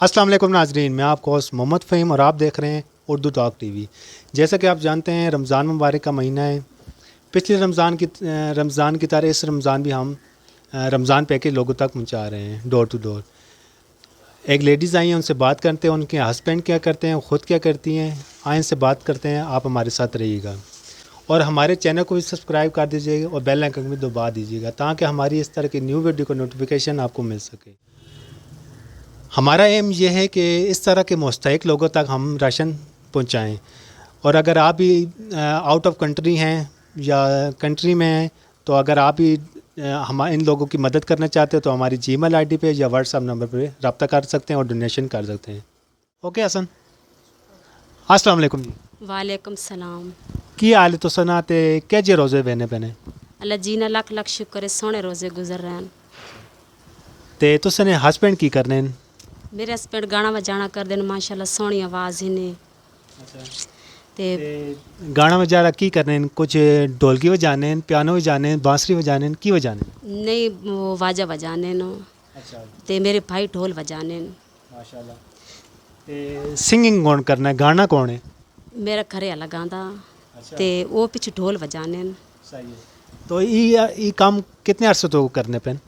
अस्सलाम वालेकुम नाजरीन, मैं आपको होस्ट मोहम्मद फ़हीम और आप देख रहे हैं उर्दू टॉक टीवी। जैसा कि आप जानते हैं रमज़ान मुबारक का महीना है। पिछले रमज़ान की तरह इस रमज़ान भी हम रमज़ान पैकेज लोगों तक पहुंचा रहे हैं डोर टू डोर। एक लेडीज़ आई हैं, उनसे बात करते हैं, उनके हस्बैंड क्या करते हैं, ख़ुद क्या करती हैं, आए इनसे बात करते हैं। आप हमारे साथ रहिएगा और हमारे चैनल को भी सब्सक्राइब कर दीजिएगा और बेल आइकन भी दबा दीजिएगा ताकि हमारी इस तरह की न्यू वीडियो का नोटिफिकेशन आपको मिल सके। हमारा एम ये है कि इस तरह के मुस्तहिक लोगों तक हम राशन पहुंचाएं। और अगर आप भी आउट ऑफ कंट्री हैं या कंट्री में हैं तो अगर आप भी हम इन लोगों की मदद करना चाहते हो तो हमारी जीमेल आईडी पे या व्हाट्सएप नंबर पे रब्ता कर सकते हैं और डोनेशन कर सकते हैं। ओके हसन, अस्सलाम वालेकुम जी। वालेकुम सलाम। की हाल तो सुनाते क्या जे रोज़े बहने पहने अल्लाह जीना लख लख शुक्र है, सोने रोज़े गुजर रहे हैं। ते तुसने हस्बैंड की करने मेरे हस्बैंड गाना बजाना कर देन, माशाल्लाह सोहनी आवाज़ ही ने ते गाना वजारा की करने, कुछ ढोलकी बजाने, पियानो बजाने, बांसुरी बजाने, की बजाने? नहीं वो वाजा बजाने नो अच्छा, ते मेरे भाई ढोल बजाने। माशाल्लाह। ते सिंगिंग कौन करना है, गाना कौन है? मेरा घरे वाला गांदा अच्छा, ते वो पीछे ढोल बजाने। सही है। तो ये काम कितने अरसे तो करने पे?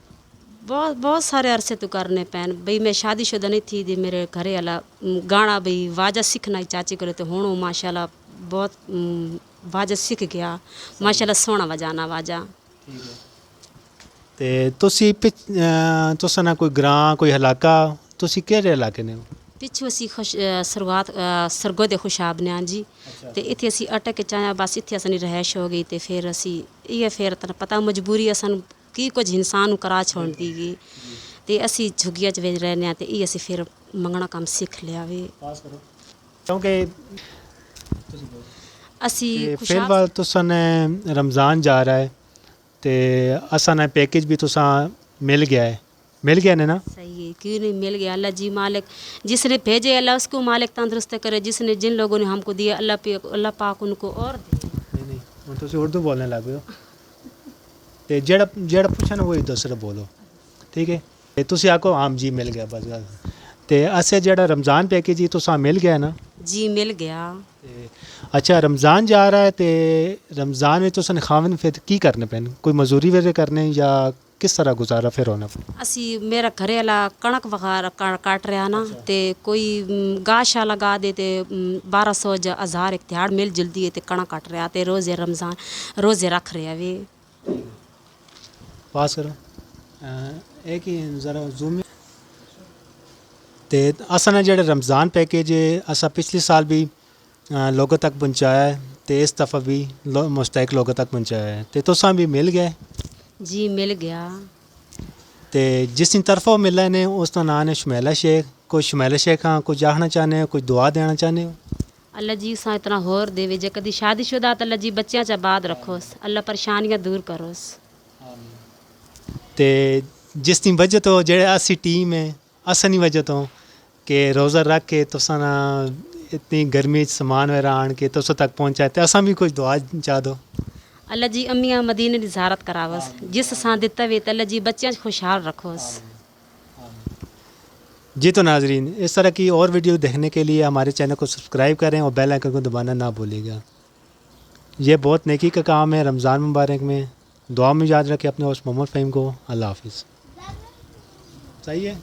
बहुत बहुत सारे अरसे तो करने पैन भाई। मैं शादीशुदा नहीं थी दी, मेरे घरे वाला गाना भाई वाजा सीखना ही चाची करे तो हूँ माशाल्लाह बहुत वाजा सीख गया। माशाल्लाह सोहना बजाना वाजा। ते तुसा ना कोई ग्रां कोई इलाका, तुसी केड़े इलाके ने? पिछू असी शुरुआत सरगो दे खुशाब ने जी ते इत्थे असी अटक के चाया, बस इत्थे असनी रहायश हो गई ते फिर असी ये फिर तन पता मजबूरी असन की कुछ इंसान करा छोड़ती गई ते असी झुगिया च वेज रहने ते ये असी फिर मंगना काम सीख लिया वे। क्योंकि असी फिलहाल तुसा ने रमज़ान जा रहा है ते असा ना पैकेज भी तुसा मिल गया ने ना? सही है, क्यों नहीं मिल गया। अल्लाह जी मालिक जिसने भेजे अल्लाह उसको मालिक तंदुरुस्त करे, जिसने जिन लोगों ने हमको दिया अल्लाह पाक उनको और दे। नहीं हम तुसी उर्दू बोलने लग गए हो ते जेड़ा पूछा ना वही दूसरा बोलो, ठीक है? ते तुसी आको आम जी मिल गया बस गल। ते असे जेड़ा रमज़ान पैकेज ही तुसा मिल गया ना? जी मिल गया। ते अच्छा रमज़ान जा रहा है ते रमज़ान में तुसन खावन फिर की करने पैन, कोई मजदूरी वगैरह करने या किस तरह गुजारा फिर होना? असी मेरा घरे वाला कणक वगैरह काट रहा ना ते कोई गाशा लगा दे ते 1200 1000 एक तिहाड़ मिल जल्दी है ते कणक काट रहा ते रोज़े रमज़ान रोज़े रख रहे वे। पास करो एक ही ज़रा जूम ते असा ना जेड़ा रमज़ान पैकेज है असा पिछले साल भी लोगों तक पहुँचाया है ते इस दफ़ा भी मुस्तहिक लोगों तक पहुँचाया है ते तुसा भी मिल गए? जी मिल गया। ते जिस तरफों मिला ने उसका नाम है शुमैला शेख। कोई शुमैला शेख हाँ कुछ आखना चाहने हो, कुछ दुआ देना चाहने हो? अल्लाह जी सा इतना होर देवे, जे कदी शादीशुदा तो अल्लाह जी बच्चियां चा बाद रखोस, अल्लाह परेशानियां दूर करोस। ते जिस दी वजह तो जेड़े असी टीम है असनी वजह तो कि रोज़ा रख के तुसा ना इतनी गर्मी समान वगैरह आन के तुसा तक पहुँचाए ते असा भी कुछ दुआ चाह दो। अल्लाह जी अम्मियां मदीने की ज़ियारत करावस, जिस सां दिता वे अल्लाह जी बच्चियां खुशहाल रखोस। जी तो नाजरीन इस तरह की और वीडियो देखने के लिए हमारे चैनल को सब्सक्राइब करें और बेल आइकन को दबाना ना भूलिएगा। ये बहुत नेकी का काम है रमज़ान मुबारक में। दुआ में याद रखें अपने होस्ट मोहम्मद फ़हीम को। अल्लाह हाफिज़। सही है।